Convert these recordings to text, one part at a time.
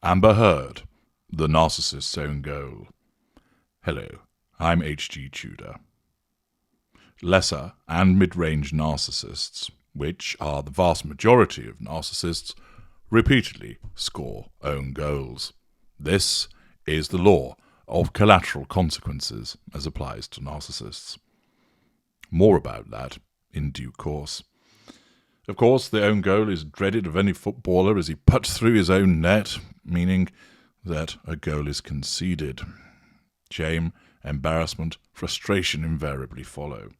Amber Heard, the narcissist's own goal. Hello, I'm H.G. Tudor. Lesser and mid-range narcissists, which are the vast majority of narcissists, repeatedly score own goals. This is the law of collateral consequences as applies to narcissists. More about that in due course. Of course, the own goal is dreaded of any footballer as he puts through his own net, meaning that a goal is conceded. Shame, embarrassment, frustration invariably follow.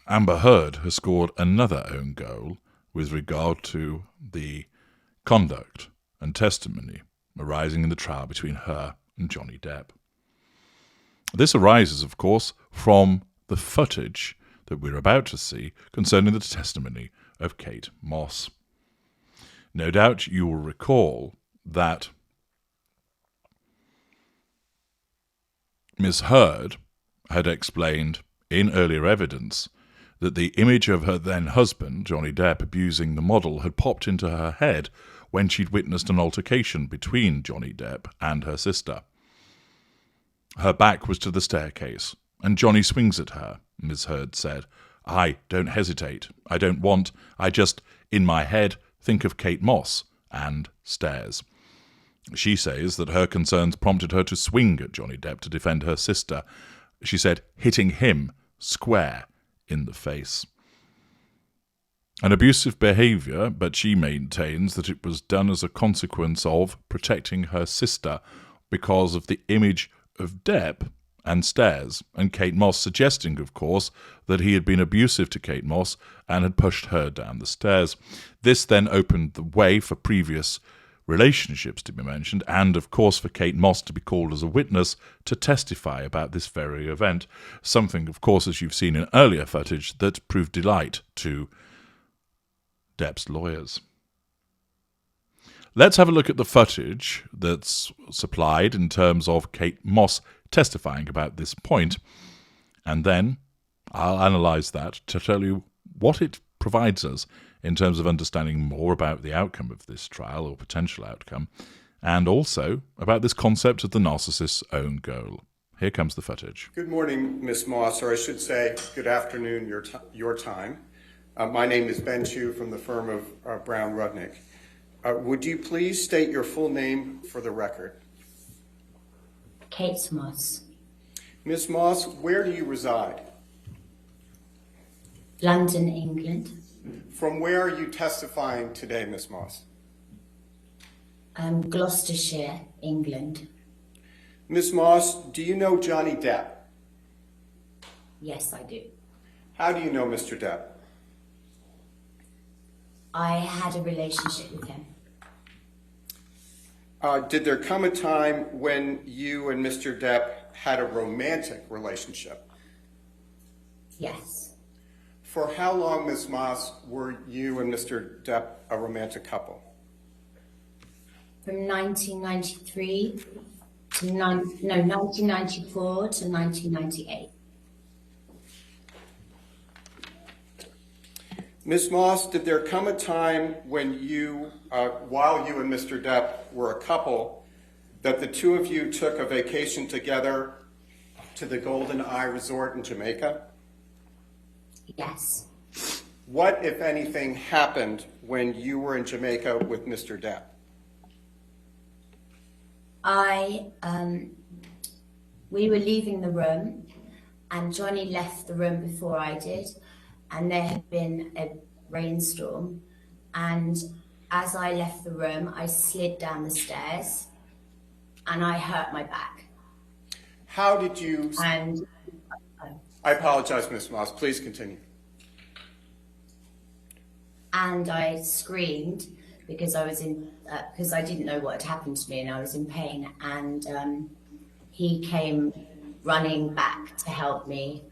Amber Heard has scored another own goal with regard to the conduct and testimony arising in the trial between her and Johnny Depp. This arises, of course, from the footage that we're about to see concerning the testimony of Kate Moss. No doubt you will recall that Ms. Heard had explained in earlier evidence that the image of her then husband, Johnny Depp, abusing the model had popped into her head when she'd witnessed an altercation between Johnny Depp and her sister. Her back was to the staircase, and Johnny swings at her. Ms. Heard said, "I don't hesitate. I don't want. I just, in my head, think of Kate Moss," and stares. She says that her concerns prompted her to swing at Johnny Depp to defend her sister. She said, hitting him square in the face. An abusive behaviour, but she maintains that it was done as a consequence of protecting her sister because of the image of Depp and stares, and Kate Moss suggesting, of course, that he had been abusive to Kate Moss and had pushed her down the stairs. This then opened the way for previous relationships to be mentioned, and of course for Kate Moss to be called as a witness to testify about this very event, something, of course, as you've seen in earlier footage, that proved delight to Depp's lawyers. Let's have a look at the footage that's supplied in terms of Kate Moss testifying about this point, and then I'll analyse that to tell you what it provides us in terms of understanding more about the outcome of this trial, or potential outcome, and also about this concept of the narcissist's own goal. Here comes the footage. Good morning, Ms. Moss, or I should say good afternoon your time. My name is Ben Chu from the firm of Brown Rudnick. Would you please state your full name for the record? Kate Moss. Ms. Moss, where do you reside? London, England. From where are you testifying today, Ms. Moss? Gloucestershire, England. Ms. Moss, do you know Johnny Depp? Yes, I do. How do you know Mr. Depp? I had a relationship with him. Did there come a time when you and Mr. Depp had a romantic relationship? Yes. For how long, Ms. Moss, were you and Mr. Depp a romantic couple? From 1993 to 1994 to 1998. Ms. Moss, did there come a time when you, while you and Mr. Depp were a couple, that the two of you took a vacation together to the Golden Eye Resort in Jamaica? Yes. What, if anything, happened when you were in Jamaica with Mr. Depp? We were leaving the room, and Johnny left the room before I did, and there had been a rainstorm, and as I left the room, I slid down the stairs, and I hurt my back. How did you... And I apologize, Ms. Moss. Please continue. And I screamed because I was because I didn't know what had happened to me, and I was in pain. And he came running back to help me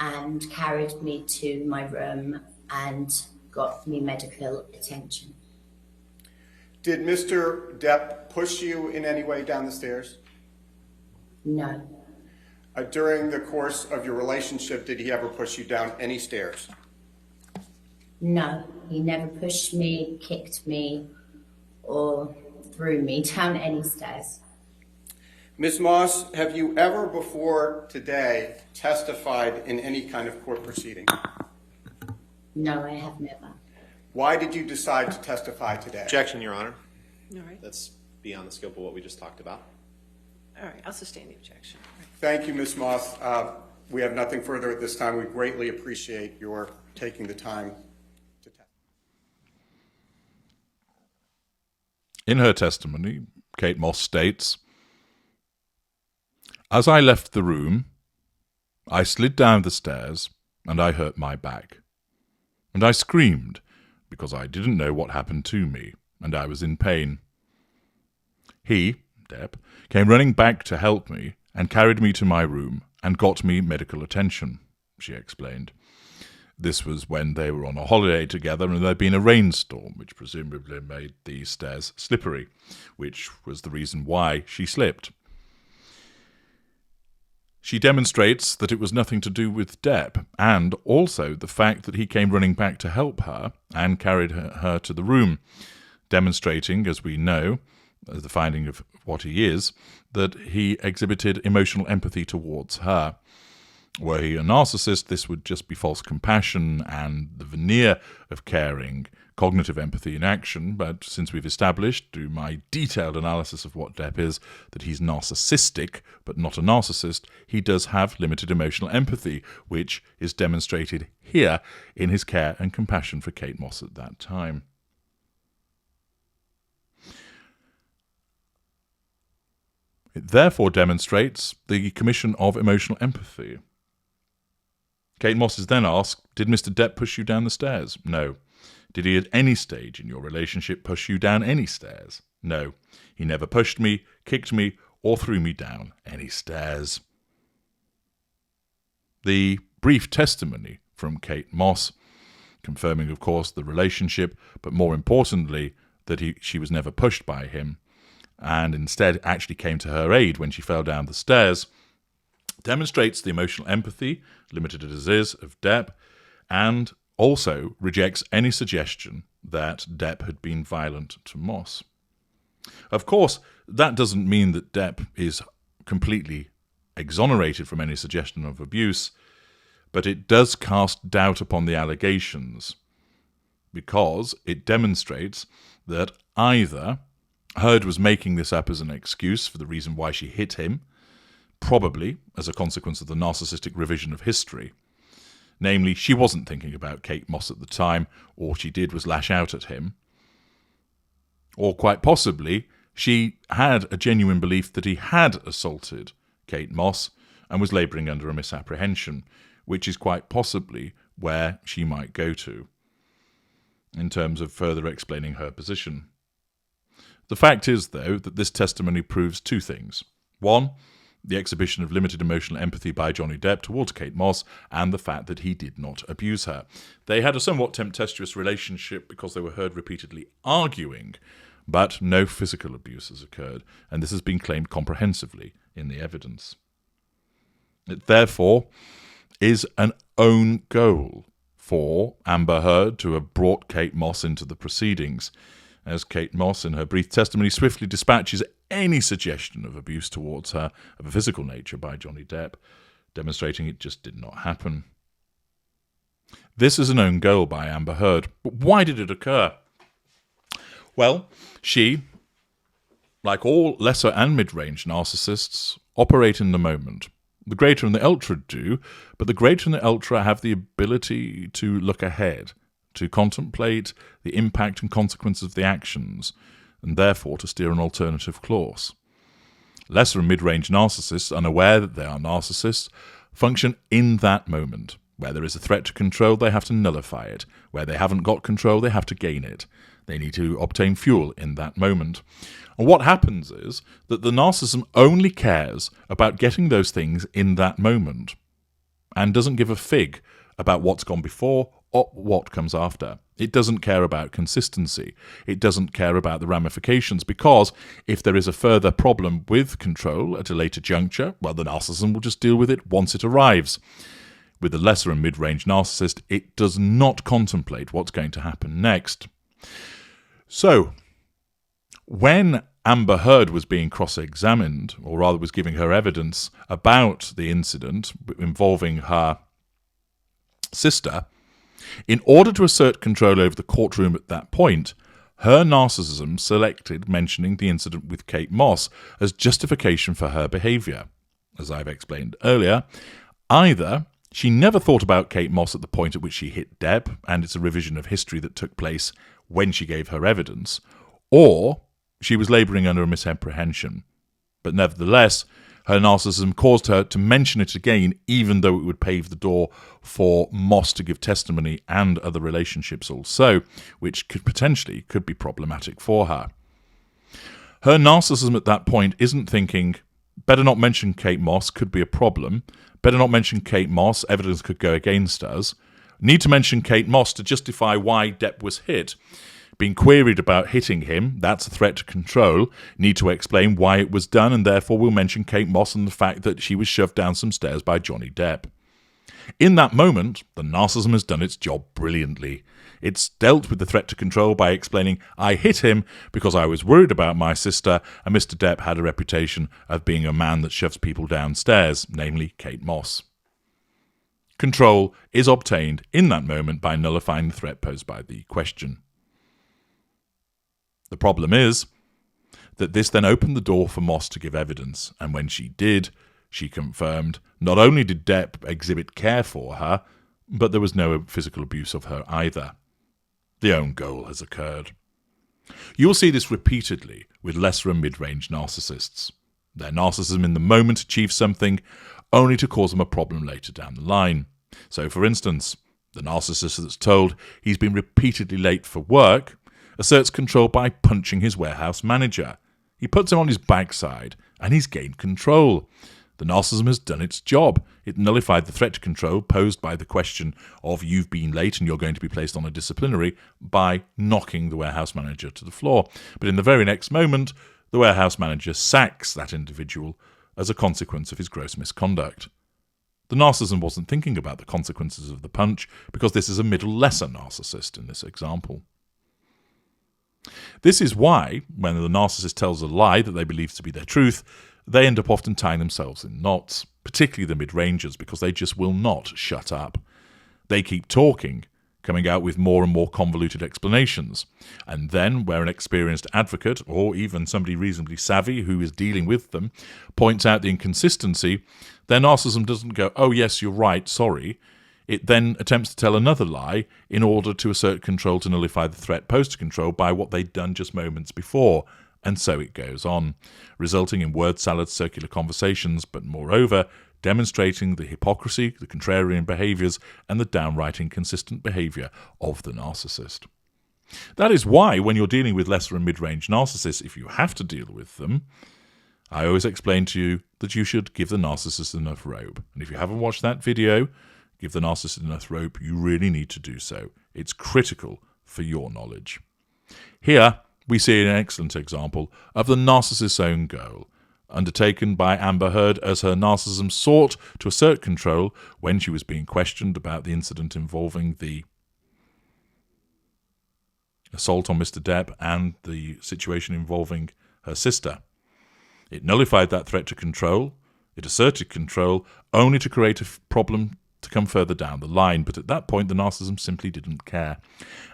and carried me to my room and got me medical attention. Did Mr. Depp push you in any way down the stairs? No. During the course of your relationship, did he ever push you down any stairs? No, he never pushed me, kicked me, or threw me down any stairs. Ms. Moss, have you ever before today testified in any kind of court proceeding? No, I have never. Why did you decide to testify today? Objection, Your Honor. All right. That's beyond the scope of what we just talked about. All right. I'll sustain the objection. Thank you, Ms. Moss. We have nothing further at this time. We greatly appreciate your taking the time to testify. In her testimony, Kate Moss states, "As I left the room, I slid down the stairs and I hurt my back. And I screamed because I didn't know what happened to me and I was in pain. He, Depp, came running back to help me and carried me to my room and got me medical attention," she explained. This was when they were on a holiday together and there'd been a rainstorm, which presumably made the stairs slippery, which was the reason why she slipped. She demonstrates that it was nothing to do with Depp, and also the fact that he came running back to help her and carried her to the room, demonstrating, as we know, as the finding of what he is, that he exhibited emotional empathy towards her. Were he a narcissist, this would just be false compassion and the veneer of caring, cognitive empathy in action, but since we've established, through my detailed analysis of what Depp is, that he's narcissistic, but not a narcissist, he does have limited emotional empathy, which is demonstrated here in his care and compassion for Kate Moss at that time. It therefore demonstrates the commission of emotional empathy. Kate Moss is then asked, "Did Mr. Depp push you down the stairs?" No. "Did he at any stage in your relationship push you down any stairs?" No. "He never pushed me, kicked me, or threw me down any stairs." The brief testimony from Kate Moss, confirming, of course, the relationship, but more importantly, that she was never pushed by him, and instead actually came to her aid when she fell down the stairs, demonstrates the emotional empathy, limited as it is, of Depp, and also rejects any suggestion that Depp had been violent to Moss. Of course, that doesn't mean that Depp is completely exonerated from any suggestion of abuse, but it does cast doubt upon the allegations, because it demonstrates that either Heard was making this up as an excuse for the reason why she hit him, probably as a consequence of the narcissistic revision of history. Namely, she wasn't thinking about Kate Moss at the time, all she did was lash out at him. Or quite possibly, she had a genuine belief that he had assaulted Kate Moss and was labouring under a misapprehension, which is quite possibly where she might go to, in terms of further explaining her position. The fact is, though, that this testimony proves two things. One, the exhibition of limited emotional empathy by Johnny Depp towards Kate Moss, and the fact that he did not abuse her. They had a somewhat tempestuous relationship because they were heard repeatedly arguing, but no physical abuse has occurred, and this has been claimed comprehensively in the evidence. It therefore is an own goal for Amber Heard to have brought Kate Moss into the proceedings, as Kate Moss, in her brief testimony, swiftly dispatches any suggestion of abuse towards her of a physical nature by Johnny Depp, demonstrating it just did not happen. This is an own goal by Amber Heard, but why did it occur? Well, she, like all lesser and mid-range narcissists, operate in the moment. The greater and the ultra do, but the greater and the ultra have the ability to look ahead, to contemplate the impact and consequences of the actions, and therefore to steer an alternative course. Lesser and mid-range narcissists, unaware that they are narcissists, function in that moment. Where there is a threat to control, they have to nullify it. Where they haven't got control, they have to gain it. They need to obtain fuel in that moment. And what happens is that the narcissism only cares about getting those things in that moment, and doesn't give a fig about what's gone before or what comes after. It doesn't care about consistency. It doesn't care about the ramifications, because if there is a further problem with control at a later juncture, well, the narcissism will just deal with it once it arrives. With the lesser and mid-range narcissist, it does not contemplate what's going to happen next. So, when Amber Heard was being cross-examined, or rather was giving her evidence about the incident involving her sister, in order to assert control over the courtroom at that point, her narcissism selected mentioning the incident with Kate Moss as justification for her behaviour. As I've explained earlier, either she never thought about Kate Moss at the point at which she hit Depp, and it's a revision of history that took place when she gave her evidence, or she was labouring under a misapprehension. But nevertheless, her narcissism caused her to mention it again, even though it would pave the door for Moss to give testimony and other relationships also, which could potentially be problematic for her. Her narcissism at that point isn't thinking, better not mention Kate Moss, could be a problem. Better not mention Kate Moss, evidence could go against us. Need to mention Kate Moss to justify why Depp was hit. Being queried about hitting him, that's a threat to control. Need to explain why it was done, and therefore we'll mention Kate Moss and the fact that she was shoved down some stairs by Johnny Depp. In that moment, the narcissism has done its job brilliantly. It's dealt with the threat to control by explaining, I hit him because I was worried about my sister, and Mr. Depp had a reputation of being a man that shoves people downstairs, namely Kate Moss. Control is obtained in that moment by nullifying the threat posed by the question. The problem is that this then opened the door for Moss to give evidence, and when she did, she confirmed not only did Depp exhibit care for her, but there was no physical abuse of her either. The own goal has occurred. You will see this repeatedly with lesser and mid-range narcissists. Their narcissism in the moment achieves something only to cause them a problem later down the line. So, for instance, the narcissist that's told he's been repeatedly late for work asserts control by punching his warehouse manager. He puts him on his backside, and he's gained control. The narcissism has done its job. It nullified the threat to control posed by the question of you've been late and you're going to be placed on a disciplinary by knocking the warehouse manager to the floor. But in the very next moment, the warehouse manager sacks that individual as a consequence of his gross misconduct. The narcissism wasn't thinking about the consequences of the punch because this is a middle lesser narcissist in this example. This is why, when the narcissist tells a lie that they believe to be their truth, they end up often tying themselves in knots, particularly the mid-rangers, because they just will not shut up. They keep talking, coming out with more and more convoluted explanations. And then, where an experienced advocate, or even somebody reasonably savvy who is dealing with them, points out the inconsistency, their narcissism doesn't go, oh yes, you're right, sorry. It then attempts to tell another lie in order to assert control to nullify the threat posed to control by what they'd done just moments before. And so it goes on, resulting in word salad circular conversations, but moreover, demonstrating the hypocrisy, the contrarian behaviours, and the downright inconsistent behaviour of the narcissist. That is why, when you're dealing with lesser and mid-range narcissists, if you have to deal with them, I always explain to you that you should give the narcissist enough rope. And if you haven't watched that video, give the narcissist enough rope, you really need to do so. It's critical for your knowledge. Here, we see an excellent example of the narcissist's own goal, undertaken by Amber Heard as her narcissism sought to assert control when she was being questioned about the incident involving the assault on Mr. Depp and the situation involving her sister. It nullified that threat to control. It asserted control only to create a problem to come further down the line, but at that point the narcissism simply didn't care.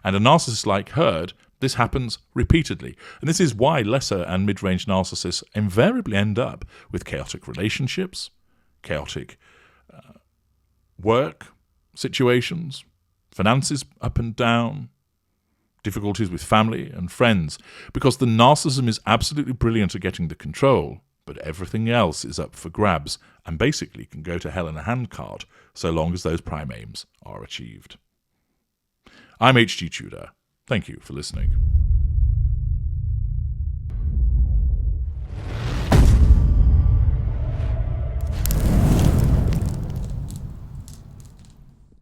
And a narcissist like Heard, this happens repeatedly. And this is why lesser and mid-range narcissists invariably end up with chaotic relationships, chaotic work situations, finances up and down, difficulties with family and friends, because the narcissism is absolutely brilliant at getting the control, but everything else is up for grabs and basically can go to hell in a handcart so long as those prime aims are achieved. I'm H.G. Tudor. Thank you for listening.